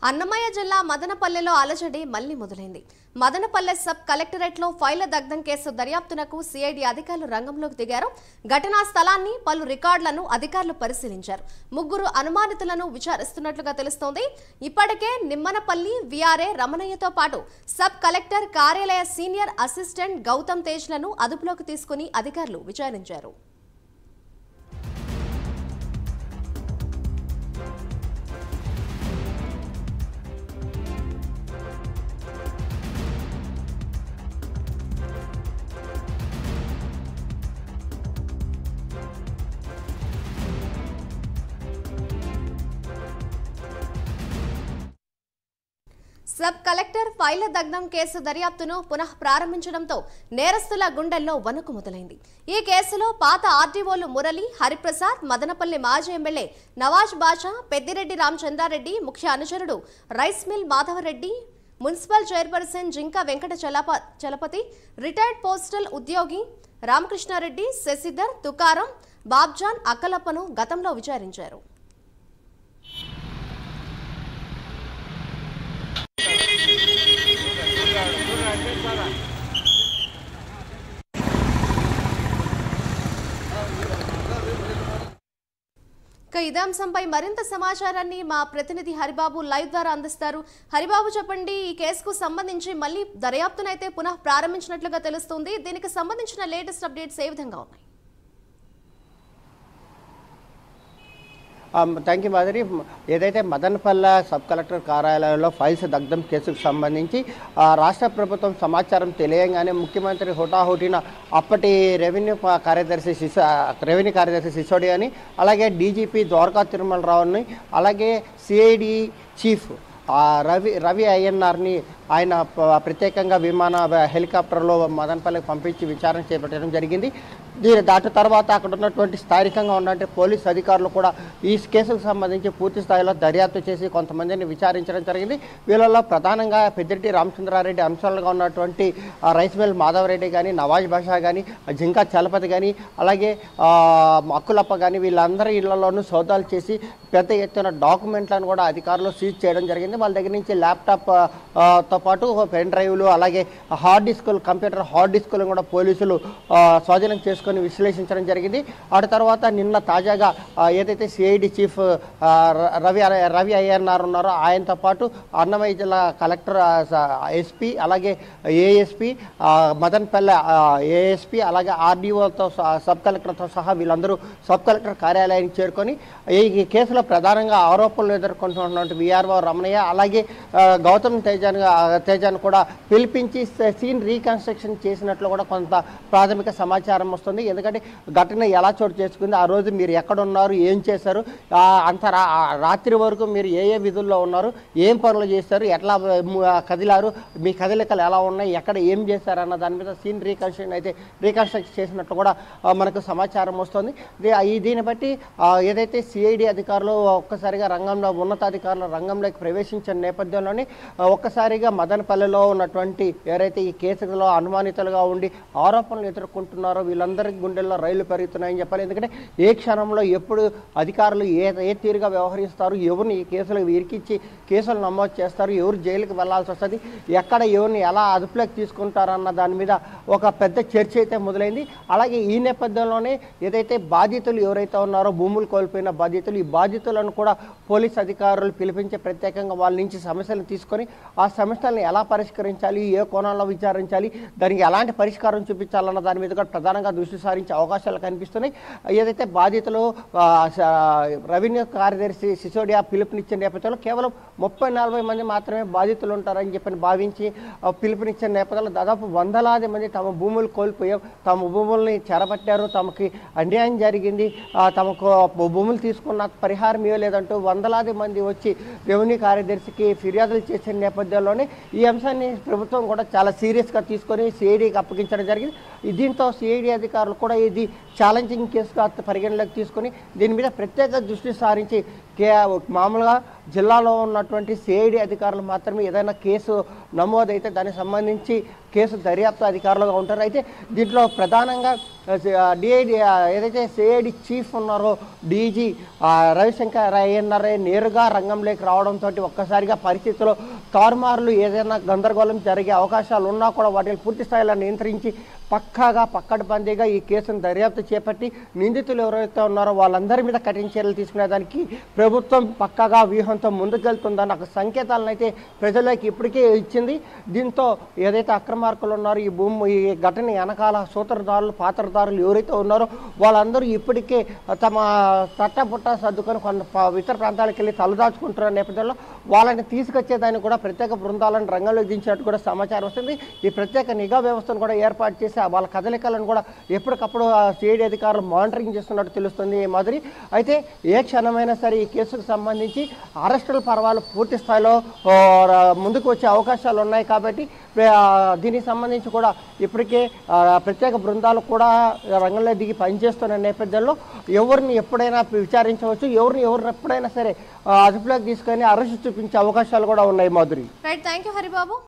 అన్నమయ్య జిల్లా మదనపల్లెలో అలజడి మళ్లీ మొదలైంది. మదనపల్లె సబ్ కలెక్టరేట్ లో ఫైళ్ల దగ్ధం కేసు దర్యాప్తునకు సిఐడి అధికారులు రంగంలోకి దిగారు. ఘటనా స్థలాన్ని, పలు రికార్డులను అధికారులు పరిశీలించారు. ముగ్గురు అనుమానితులను విచారిస్తున్నట్లుగా తెలుస్తోంది. ఇప్పటికే నిమ్మనపల్లి విఆర్ఏ రమణయ్యతో పాటు సబ్ కలెక్టర్ కార్యాలయ సీనియర్ అసిస్టెంట్ గౌతమ్ తేజ్లను అదుపులోకి తీసుకుని అధికారులు విచారించారు. సబ్ కలెక్టర్ ఫైళ్ల దగ్ధం కేసు దర్యాప్తును పునః ప్రారంభించడంతో నేరస్తుల గుండెల్లో వణుకు మొదలైంది. ఈ కేసులో పాత ఆర్టీఓలు మురళి, హరిప్రసాద్, మదనపల్లి మాజీ ఎమ్మెల్యే నవాజ్ బాషా, పెద్దిరెడ్డి రామచంద్రారెడ్డి, ముఖ్య అనుచరుడు rice mill Madhavareddy, municipal chairperson Jinka Venkata Chalapathi, retired postal ఉద్యోగి రామకృష్ణారెడ్డి, శశిధర్, తుకారం, బాబ్జాన్, అక్కలప్పను గతంలో విచారించారు. ఇదే అంశంపై మరింత సమాచారాన్ని మా ప్రతినిధి హరిబాబు లైవ్ ద్వారా అందిస్తారు. హరిబాబు, చెప్పండి, ఈ కేసుకు సంబంధించి మళ్ళీ దర్యాప్తునైతే పునః ప్రారంభించినట్లుగా తెలుస్తుంది. దీనికి సంబంధించిన లేటెస్ట్ అప్డేట్స్ ఏ విధంగా ఉన్నాయి? Thank you Madhuri. ఏదైతే మదనపల్లె సబ్ కలెక్టర్ కార్యాలయంలో ఫైల్స్ దగ్ధం కేసుకు సంబంధించి రాష్ట్ర ప్రభుత్వం సమాచారం తెలియగానే ముఖ్యమంత్రి హుటాహుటిన అప్పటి రెవెన్యూ కార్యదర్శి సిసోడియాని, అలాగే డీజీపీ ద్వారకా తిరుమలరావుని, అలాగే సిఐడి చీఫ్ రవి అయ్యన్నార్ని ఆయన ప్రత్యేకంగా హెలికాప్టర్లో మదనపల్లికి పంపించి విచారణ చేపట్టడం జరిగింది. దాటి తర్వాత అక్కడ ఉన్నటువంటి స్థానికంగా ఉన్నటువంటి పోలీసు అధికారులు కూడా ఈ కేసుకు సంబంధించి పూర్తి స్థాయిలో దర్యాప్తు చేసి కొంతమందిని విచారించడం జరిగింది. వీళ్ళలో ప్రధానంగా పెద్దిరెడ్డి రామచంద్రారెడ్డి అంశాలుగా ఉన్నటువంటి రైస్ మిల్ మాధవరెడ్డి కానీ, నవాజ్ బాషా కానీ, జింకా చలపతి కానీ, అలాగే అక్కులప్ప కానీ, వీళ్ళందరి ఇళ్లలోనూ సోదాలు చేసి పెద్ద ఎత్తున డాక్యుమెంట్లను కూడా అధికారులు సీజ్ చేయడం జరిగింది. వాళ్ళ దగ్గర నుంచి ల్యాప్టాప్తో పాటు పెన్ డ్రైవ్లు, అలాగే హార్డ్ డిస్కులు, కంప్యూటర్ హార్డ్ డిస్కులు కూడా పోలీసులు స్వాధీనం చేసుకుని విశ్లేషించడం జరిగింది. ఆ తర్వాత నిన్న తాజాగా ఏదైతే సిఐడి చీఫ్ రవి అయ్యన్నార్ ఉన్నారో ఆయనతో పాటు అన్నమయ్య జిల్లా కలెక్టర్ ఎస్పీ, అలాగే ఏఎస్పీ, మదనపల్లె ఏఎస్పీ, అలాగే ఆర్డీఓతో సబ్ కలెక్టర్తో సహా వీళ్ళందరూ సబ్ కలెక్టర్ కార్యాలయానికి చేరుకొని ఈ కేసులో ప్రధానంగా ఆరోపణలు ఎదుర్కొంటున్నటువంటి విఆర్ఓ రమణయ్య, అలాగే గౌతమ్ తేజాను కూడా పిలిపించి సీన్ రీకన్స్ట్రక్షన్ చేసినట్లు కూడా కొంత ప్రాథమిక సమాచారం వస్తుంది. ఎందుకంటే ఘటన ఎలా చోటు చేసుకుంది, ఆ రోజు మీరు ఎక్కడ ఉన్నారు, ఏం చేశారు, అంత రాత్రి వరకు మీరు ఏ విధుల్లో ఉన్నారు, ఏం పనులు చేశారు, ఎట్లా కదిలారు, మీ కదలికలు ఎలా ఉన్నాయి, ఎక్కడ ఏం చేశారు అన్న దాని మీద సీన్ రీకన్స్ట్రక్ట్ చేసినట్లు కూడా మనకు సమాచారం వస్తుంది. దీన్ని బట్టి ఏదైతే సిఐడి అధికారులు ఒక్కసారిగా ఉన్నతాధికారులు రంగంలోకి ప్రవేశించిన నేపథ్యంలోనే ఒక్కసారిగా మదనపల్లెలో ఉన్నటువంటి ఎవరైతే ఈ కేసులో అనుమానితులుగా ఉండి ఆరోపణలు ఎదుర్కొంటున్నారో వీళ్ళందరికీ గుండెల్లో రైళ్లు పెరుగుతున్నాయని చెప్పాలి. ఎందుకంటే ఏ క్షణంలో ఎప్పుడు అధికారులు ఏ తీరుగా వ్యవహరిస్తారు, ఎవరిని ఈ కేసులు ఇరికించి కేసులు నమోదు చేస్తారు, ఎవరు జైలుకి వెళ్లాల్సి వస్తుంది, ఎక్కడ ఎవరిని ఎలా అదుపులోకి తీసుకుంటారన్న దాని మీద ఒక పెద్ద చర్చ అయితే మొదలైంది. అలాగే ఈ నేపథ్యంలోనే ఏదైతే బాధితులు ఎవరైతే ఉన్నారో భూములు కోల్పోయిన బాధితులు, ఈ బాధితులను కూడా పోలీస్ అధికారులు పిలిపించి ప్రత్యేకంగా వాళ్ళ నుంచి సమస్యలను తీసుకొని ఆ సమస్యలను ఎలా పరిష్కరించాలి, ఏ కోణంలో విచారించాలి, దానికి ఎలాంటి పరిష్కారం చూపించాలన్న దాని మీద కూడా ప్రధానంగా దృష్టి సారించే అవకాశాలు కనిపిస్తున్నాయి. ఏదైతే బాధితులు రెవెన్యూ కార్యదర్శి సిసోడియా పిలుపునిచ్చిన నేపథ్యంలో కేవలం 30-40 మంది మాత్రమే బాధితులు ఉంటారని చెప్పని భావించి పిలుపునిచ్చిన నేపథ్యంలో దాదాపు వందలాది మంది తమ భూములు కోల్పోయాం, తమ భూముల్ని చెరబట్టారు, తమకి అన్యాయం జరిగింది, తమకు భూములు తీసుకున్న పరిహారం ఇవ్వలేదంటూ వందలాది మంది వచ్చి రెవెన్యూ కార్యదర్శికి ఫిర్యాదులు చేసిన నేపథ్యంలోనే ఈ అంశాన్ని ప్రభుత్వం కూడా చాలా సీరియస్గా తీసుకొని సిఐడికి అప్పగించడం జరిగింది. దీంతో సిఐడి అధికారులు కూడా ఇది ఛాలెంజింగ్ కేసుగా పరిగణలోకి తీసుకొని దీని మీద ప్రత్యేక దృష్టి సారించి మామూలుగా జిల్లాలో ఉన్నటువంటి సిఐడి అధికారులు మాత్రమే ఏదైనా కేసు నమోదైతే దానికి సంబంధించి కేసు దర్యాప్తు అధికారులుగా ఉంటారు. అయితే దీంట్లో ప్రధానంగా డిఐడి ఏదైతే సిఐడి చీఫ్ ఉన్నారో డీజీ రవిశంకర్ అయ్యన్నారే నేరుగా రంగంలోకి రావడంతో ఒక్కసారిగా పరిస్థితుల్లో తారుమారులు ఏదైనా గందరగోళం జరిగే అవకాశాలు ఉన్నా కూడా వాటిని పూర్తి స్థాయిలో నియంత్రించి పక్కాగా పక్కడబందీగా ఈ కేసును దర్యాప్తు చేపట్టి నిందితులు ఎవరైతే ఉన్నారో వాళ్ళందరి మీద కఠిన చర్యలు తీసుకునేదానికి ప్రభుత్వం పక్కాగా వ్యూహంతో ముందుకెళ్తుందని ఒక సంకేతాలను అయితే ప్రజలకు ఇప్పటికే ఇచ్చింది. దీంతో ఏదైతే అక్రమార్కులు ఉన్నారో ఈ ఘటన వెనకాల సూత్రధారులు పాత్రధారులు ఎవరైతే ఉన్నారో వాళ్ళందరూ ఇప్పటికే తమ తట్టపుట్ట సర్దుకొని ఇతర ప్రాంతాలకు వెళ్ళి తలదాచుకుంటున్న నేపథ్యంలో వాళ్ళని తీసుకొచ్చేదానికి కూడా ప్రత్యేక బృందాలను రంగంలోకి దించినట్టు కూడా సమాచారం వస్తుంది. ఈ ప్రత్యేక నిఘా వ్యవస్థను కూడా ఏర్పాటు చేసి వాళ్ళ కదలికలను కూడా ఎప్పటికప్పుడు సిఐడి అధికారులు మానిటరింగ్ చేస్తున్నట్టు తెలుస్తుంది మాదిరి. అయితే ఏ క్షణమైనా సరే ఈ కేసుకు సంబంధించి అరెస్టుల పర్వాలు పూర్తి స్థాయిలో ముందుకు వచ్చే అవకాశాలు ఉన్నాయి. కాబట్టి దీనికి సంబంధించి కూడా ఇప్పటికే ప్రత్యేక బృందాలు కూడా రంగంలో దిగి పనిచేస్తున్న నేపథ్యంలో ఎవరిని ఎప్పుడైనా విచారించవచ్చు, ఎవరిని ఎప్పుడైనా సరే అదుపులోకి తీసుకొని అరెస్టు చూపించే అవకాశాలు కూడా ఉన్నాయి Madhuri. Right, thank you Haribabu.